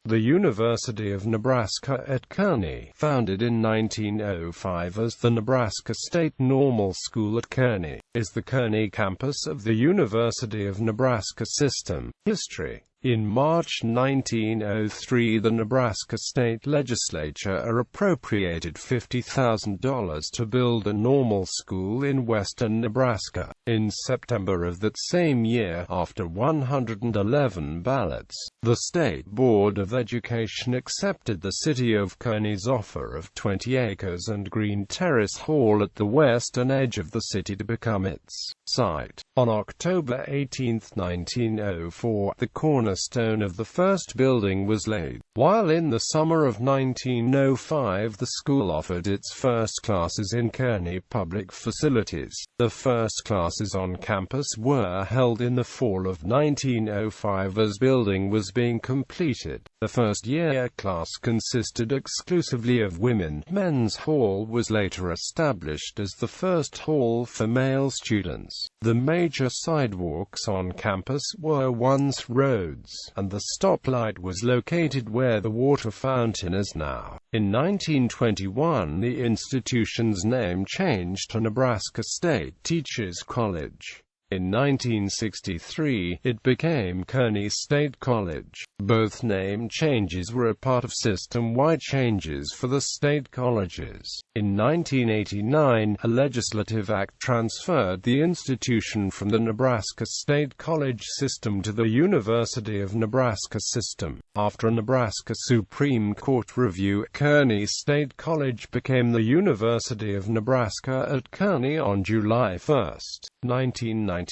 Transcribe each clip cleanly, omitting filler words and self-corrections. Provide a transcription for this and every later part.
The University of Nebraska at Kearney, founded in 1905 as the Nebraska State Normal School at Kearney, is the Kearney campus of the University of Nebraska system. History. In March 1903, the Nebraska State Legislature appropriated $50,000 to build a normal school in western Nebraska. In September of that same year, after 111 ballots, the State Board of Education accepted the city of Kearney's offer of 20 acres and Green Terrace Hall at the western edge of the city to become its site. On October 18, 1904, the cornerstone of the first building was laid. While in the summer of 1905 the school offered its first classes in Kearney public facilities, the first classes on campus were held in the fall of 1905 as building was being completed. The first year class consisted exclusively of women. Men's hall was later established as the first hall for male students. The major sidewalks on campus were once roads, and the stoplight was located where the water fountain is now. In 1921, the institution's name changed to Nebraska State Teachers College. In 1963, it became Kearney State College. Both name changes were a part of system-wide changes for the state colleges. In 1989, a legislative act transferred the institution from the Nebraska State College system to the University of Nebraska system. After a Nebraska Supreme Court review, Kearney State College became the University of Nebraska at Kearney on July 1, 1991.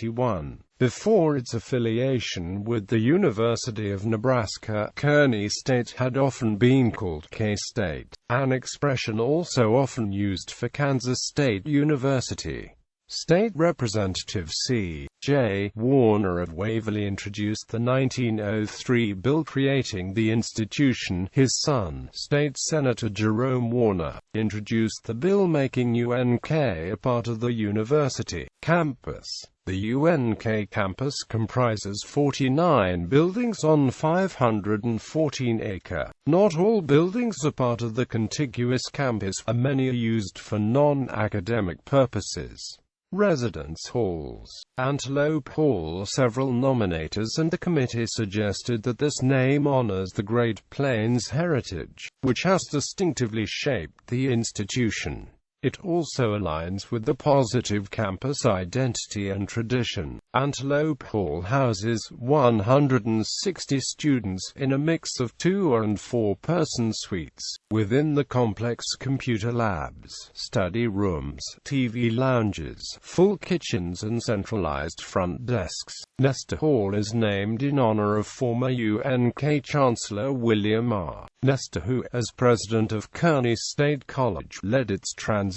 Before its affiliation with the University of Nebraska, Kearney State had often been called K-State, an expression also often used for Kansas State University. State Representative C. J. Warner of Waverly introduced the 1903 bill creating the institution. His son, State Senator Jerome Warner, introduced the bill making UNK a part of the university campus. The UNK campus comprises 49 buildings on 514 acres. Not all buildings are part of the contiguous campus, and many are used for non-academic purposes. Residence halls. Antelope Hall. Several nominators and the committee suggested that this name honors the Great Plains heritage, which has distinctively shaped the institution. It also aligns with the positive campus identity and tradition. Antelope Hall houses 160 students in a mix of 2- and 4-person suites. Within the complex, computer labs, study rooms, TV lounges, full kitchens and centralized front desks. Nestor Hall is named in honor of former UNK Chancellor William R. Nestor, who, as president of Kearney State College, led its transition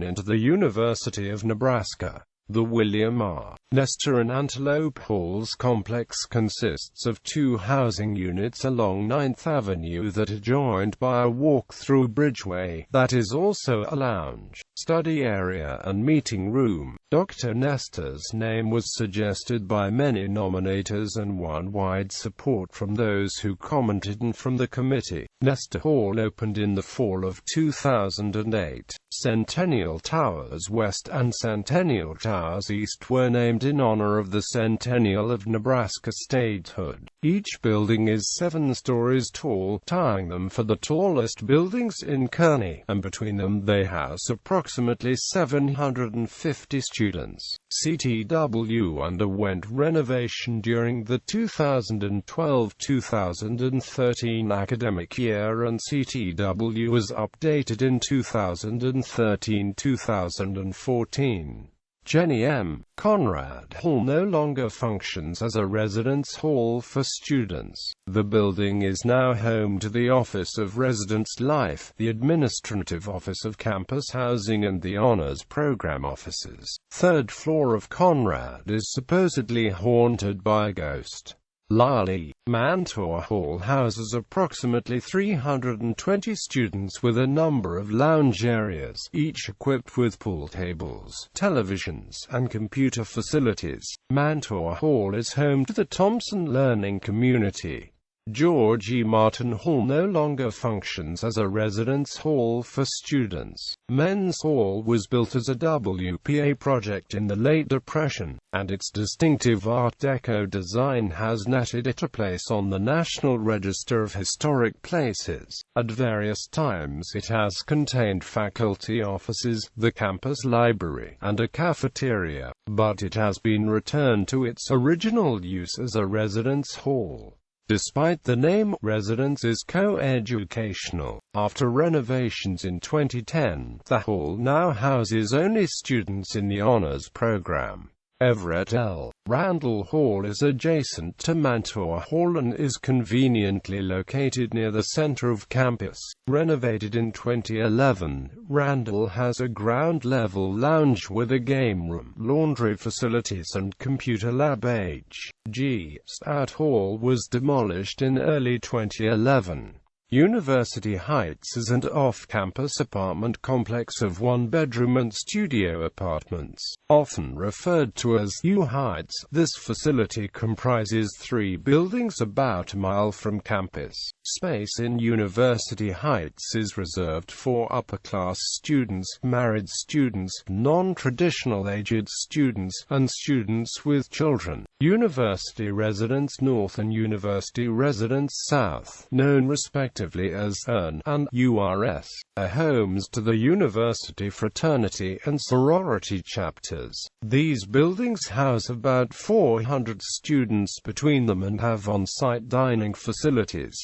into the University of Nebraska. The William R. Nestor and Antelope Hall's complex consists of 2 housing units along 9th Avenue that are joined by a walk-through bridgeway, that is also a lounge, study area and meeting room. Dr. Nestor's name was suggested by many nominators and won wide support from those who commented and from the committee. Nestor Hall opened in the fall of 2008. Centennial Towers West and Centennial Towers East were named in honor of the centennial of Nebraska statehood. Each building is 7 stories tall, tying them for the tallest buildings in Kearney, and between them they house approximately 750 students. CTW underwent renovation during the 2012-2013 academic year, and CTW was updated in 2013-2014. Jenny M. Conrad Hall no longer functions as a residence hall for students. The building is now home to the Office of Residence Life, the Administrative Office of Campus Housing and the Honors Program offices. 3rd floor of Conrad is supposedly haunted by a ghost. Lally. Mantor Hall houses approximately 320 students with a number of lounge areas, each equipped with pool tables, televisions, and computer facilities. Mantor Hall is home to the Thompson Learning Community. George E. Martin Hall no longer functions as a residence hall for students. Men's Hall was built as a WPA project in the late Depression, and its distinctive Art Deco design has netted it a place on the National Register of Historic Places. At various times it has contained faculty offices, the campus library, and a cafeteria, but it has been returned to its original use as a residence hall. Despite the name, residence is co-educational. After renovations in 2010, the hall now houses only students in the honors program. Everett L. Randall Hall is adjacent to Mantua Hall and is conveniently located near the center of campus. Renovated in 2011, Randall has a ground-level lounge with a game room, laundry facilities and computer lab. H.G. Stout Hall was demolished in early 2011. University Heights is an off-campus apartment complex of one-bedroom and studio apartments, often referred to as U Heights. This facility comprises 3 buildings about a mile from campus. Space in University Heights is reserved for upper-class students, married students, non-traditional aged students, and students with children. University Residence North and University Residence South, known respectively as URN and URS, are homes to the university fraternity and sorority chapters. These buildings house about 400 students between them and have on-site dining facilities.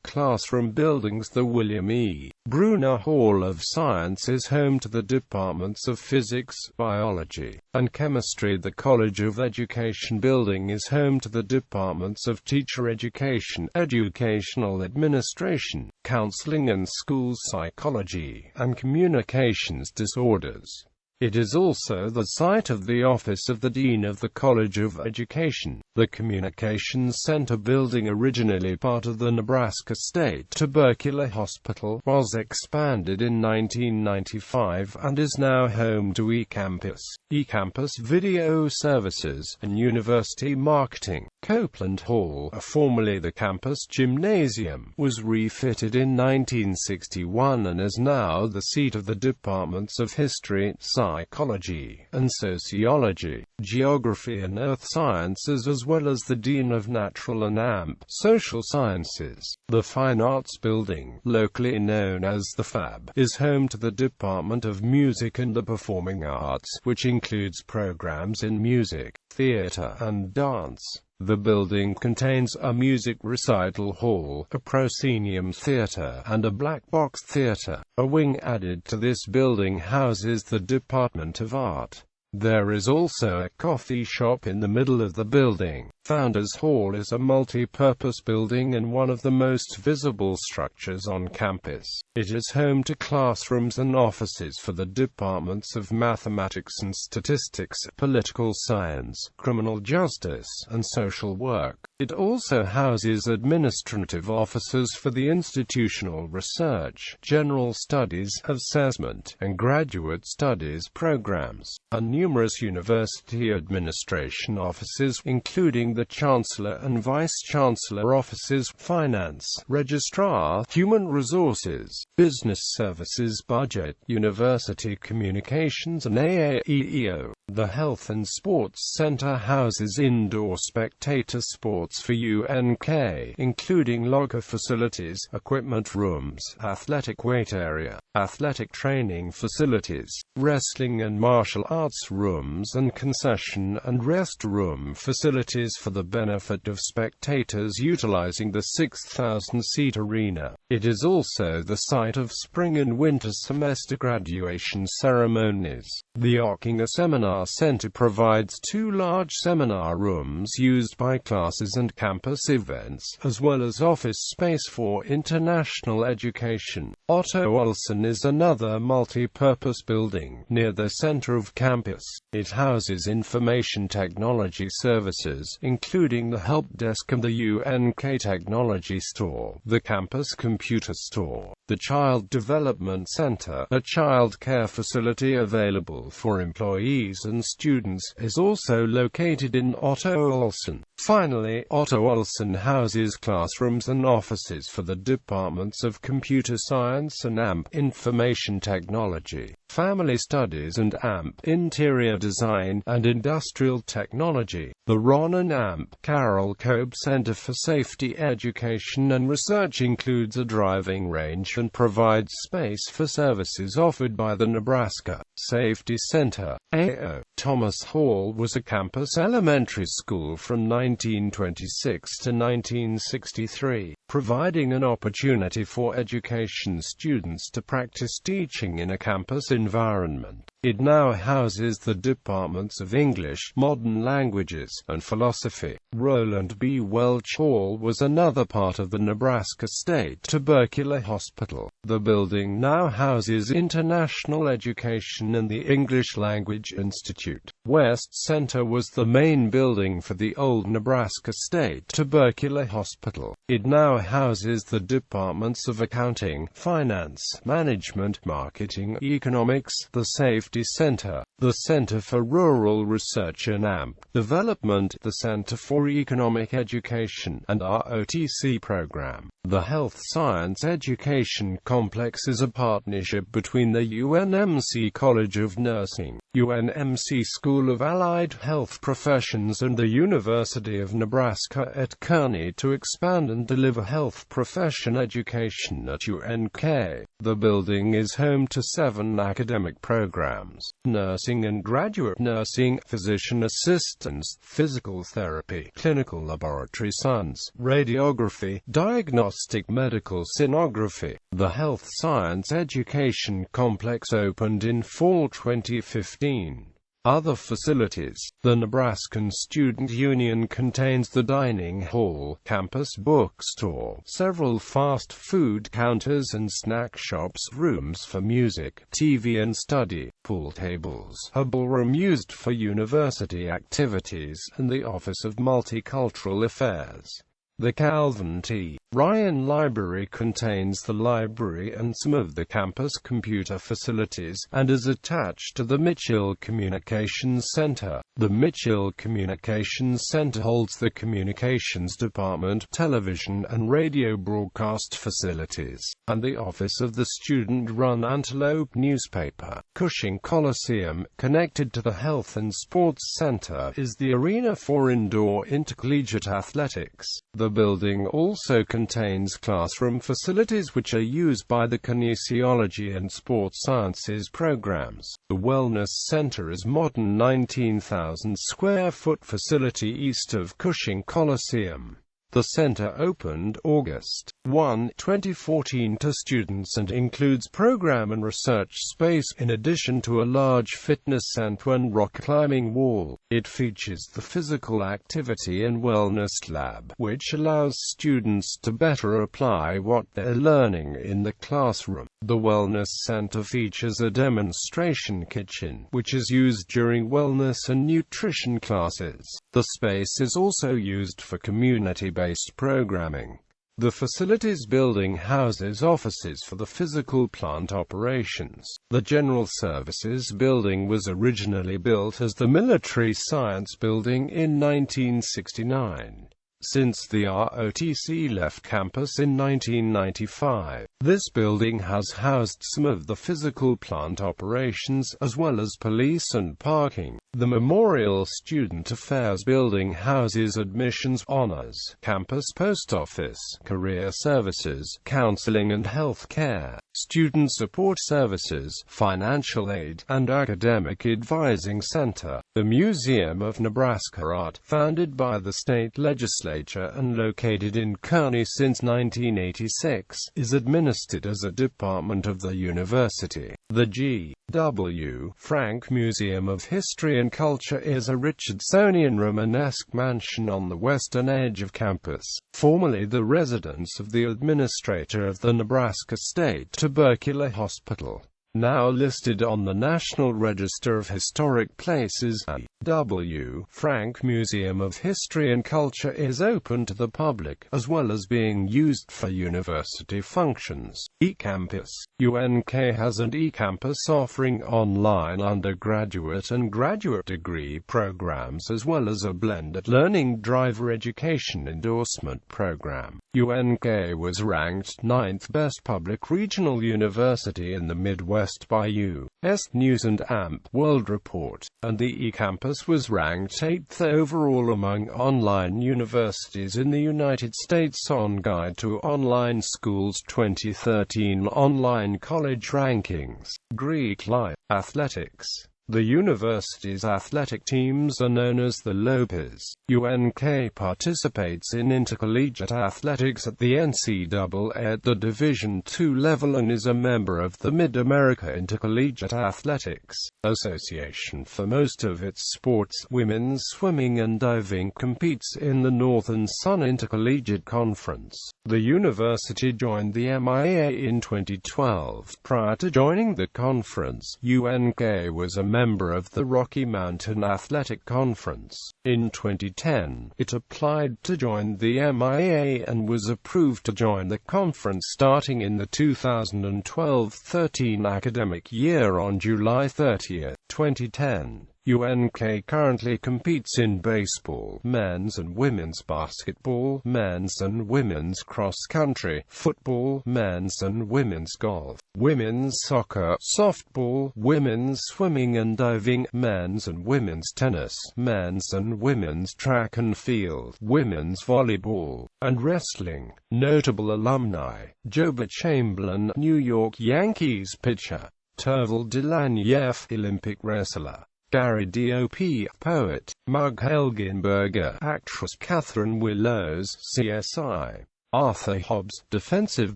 Classroom buildings. The William E. Bruner Hall of Science is home to the departments of Physics, Biology, and Chemistry. The College of Education building is home to the departments of Teacher Education, Educational Administration, Counseling and School Psychology, and Communications Disorders. It is also the site of the office of the Dean of the College of Education. The Communications Center building, originally part of the Nebraska State Tubercular Hospital, was expanded in 1995 and is now home to eCampus, eCampus Video Services, and University Marketing. Copeland Hall, formerly the campus gymnasium, was refitted in 1961 and is now the seat of the departments of History, Psychology, and Sociology, Geography and Earth Sciences, as well as the Dean of Natural and Social Sciences. The Fine Arts Building, locally known as the FAB, is home to the Department of Music and the Performing Arts, which includes programs in music, theater, and dance. The building contains a music recital hall, a proscenium theater, and a black box theater. A wing added to this building houses the Department of Art. There is also a coffee shop in the middle of the building. Founders Hall is a multi-purpose building and one of the most visible structures on campus. It is home to classrooms and offices for the departments of Mathematics and Statistics, Political Science, Criminal Justice, and Social Work. It also houses administrative offices for the Institutional Research, General Studies, Assessment, and Graduate Studies programs, and numerous university administration offices, including the Chancellor and Vice-Chancellor offices, Finance, Registrar, Human Resources, Business Services, Budget, University Communications and AAEO. The Health and Sports Center houses indoor spectator sports for UNK, including locker facilities, equipment rooms, athletic weight area, athletic training facilities, wrestling and martial arts rooms, and concession and rest room facilities for the benefit of spectators utilizing the 6,000-seat arena. It is also the site of spring and winter semester graduation ceremonies. The Ockinger Seminar Center provides 2 large seminar rooms used by classes and campus events, as well as office space for international education. Otto Olson is another multi-purpose building near the center of campus. It houses information technology services, including the help desk and the UNK Technology Store, the campus computer store, the Child Development Center, a child care facility available for employees Olson students, is also located in Otto Olson. Finally, Otto Olson houses classrooms and offices for the departments of Computer Science and AMP Information Technology, Family Studies and AMP Interior Design and Industrial Technology. The Ron and AMP Carroll Cobe Center for Safety Education and Research includes a driving range and provides space for services offered by the Nebraska Safety Center. A.O. Thomas Hall was a campus elementary school from 1926 to 1963, providing an opportunity for education students to practice teaching in a campus environment. It now houses the departments of English, Modern Languages, and Philosophy. Roland B. Welch Hall was another part of the Nebraska State Tubercular Hospital. The building now houses international education and the English Language Institute. West Center was the main building for the old Nebraska State Tubercular Hospital. It now houses the departments of Accounting, Finance, Management, Marketing, Economics, the Safety Center, the Center for Rural Research and AMP Development, the Center for Economic Education, and ROTC program. The Health Science Education Complex is a partnership between the UNMC College of Nursing, UNMC School of Allied Health Professions and the University of Nebraska at Kearney to expand and deliver health profession education at UNK. The building is home to 7 academic programs: nursing and graduate nursing, physician assistants, physical therapy, clinical laboratory science, radiography, diagnostic medical sonography. The Health Science Education Complex opened in fall 2015. Other facilities. The Nebraskan Student Union contains the dining hall, campus bookstore, several fast food counters and snack shops, rooms for music, TV and study, pool tables, a ballroom used for university activities, and the Office of Multicultural Affairs. The Calvin T. Ryan Library contains the library and some of the campus computer facilities, and is attached to the Mitchell Communications Center. The Mitchell Communications Center holds the Communications Department, television and radio broadcast facilities, and the office of the student-run Antelope newspaper. Cushing Coliseum, connected to the Health and Sports Center, is the arena for indoor intercollegiate athletics. The building also contains classroom facilities which are used by the kinesiology and sports sciences programs. The Wellness Center is modern 19,000 square foot facility east of Cushing Coliseum. The center opened August 1, 2014 to students and includes program and research space, in addition to a large fitness center and rock climbing wall. It features the Physical Activity and Wellness Lab, which allows students to better apply what they're learning in the classroom. The Wellness Center features a demonstration kitchen, which is used during wellness and nutrition classes. The space is also used for community-based programming. The facilities building houses offices for the physical plant operations. The General Services Building was originally built as the Military Science Building in 1969. Since the ROTC left campus in 1995, this building has housed some of the physical plant operations, as well as police and parking. The Memorial Student Affairs Building houses admissions, honors, campus post office, career services, counseling and health care, student support services, financial aid, and academic advising center. The Museum of Nebraska Art, founded by the state legislature and located in Kearney since 1986, is administered as a department of the university. The G.W. Frank Museum of History and Culture is a Richardsonian Romanesque mansion on the western edge of campus, formerly the residence of the administrator of the Nebraska State Tubercular Hospital. now listed on the National Register of Historic Places. A. W. Frank Museum of History and Culture is open to the public, as well as being used for university functions. eCampus. UNK has an eCampus offering online undergraduate and graduate degree programs, as well as a blended learning driver education endorsement program. UNK was ranked 9th best public regional university in the Midwest by U.S. News & AMP World Report, and the eCampus was ranked 8th overall among online universities in the United States on Guide to Online Schools 2013 Online College Rankings. Greek life. Athletics. The university's athletic teams are known as the Lopers. UNK participates in intercollegiate athletics at the NCAA at the Division II level and is a member of the Mid-America Intercollegiate Athletics Association for most of its sports. Women's swimming and diving competes in the Northern Sun Intercollegiate Conference. The university joined the MIAA in 2012. Prior to joining the conference, UNK was a member of the Rocky Mountain Athletic Conference. In 2010, it applied to join the MIAA and was approved to join the conference starting in the 2012-13 academic year on July 30, 2010. UNK currently competes in baseball, men's and women's basketball, men's and women's cross-country, football, men's and women's golf, women's soccer, softball, women's swimming and diving, men's and women's tennis, men's and women's track and field, women's volleyball, and wrestling. Notable alumni: Joba Chamberlain, New York Yankees pitcher; Tervel Delanieff, Olympic wrestler; Gary D.O.P., poet; Mug Helgenberger, actress; Catherine Willows, CSI; Arthur Hobbs, defensive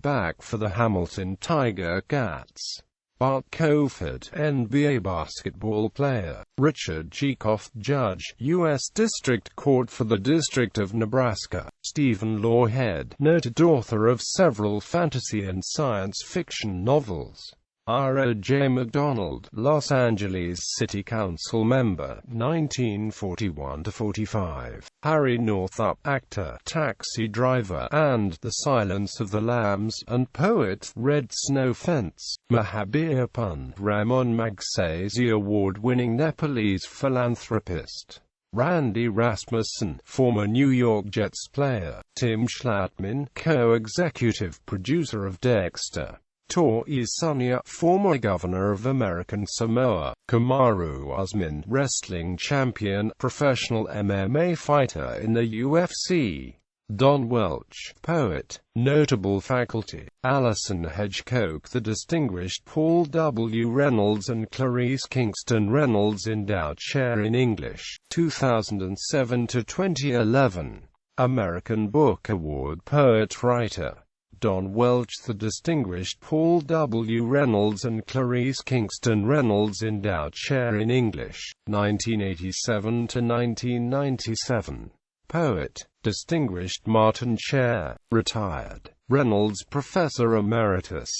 back for the Hamilton Tiger Cats; Bart Coford, NBA basketball player; Richard Cheekhoff, judge, U.S. District Court for the District of Nebraska; Stephen Lawhead, noted author of several fantasy and science fiction novels; Ira J. McDonald, Los Angeles City Council member, 1941–45; Harry Northup, actor, taxi driver, and The Silence of the Lambs, and poet; Red Snow Fence, Mahabir Pund, Ramon Magsaysay, award-winning Nepalese philanthropist; Randy Rasmussen, former New York Jets player; Tim Schlatman, co-executive producer of Dexter; Tor Isania, former governor of American Samoa; Kamaru Usman, wrestling champion, professional MMA fighter in the UFC; Don Welch, poet. Notable faculty: Alison Hedgecock, the distinguished Paul W. Reynolds and Clarice Kingston Reynolds Endowed Chair in English, 2007–2011. American Book Award poet-writer Don Welch, the distinguished Paul W. Reynolds and Clarice Kingston Reynolds Endowed Chair in English, 1987–1997. Poet, distinguished Martin Chair, retired. Reynolds Professor Emeritus.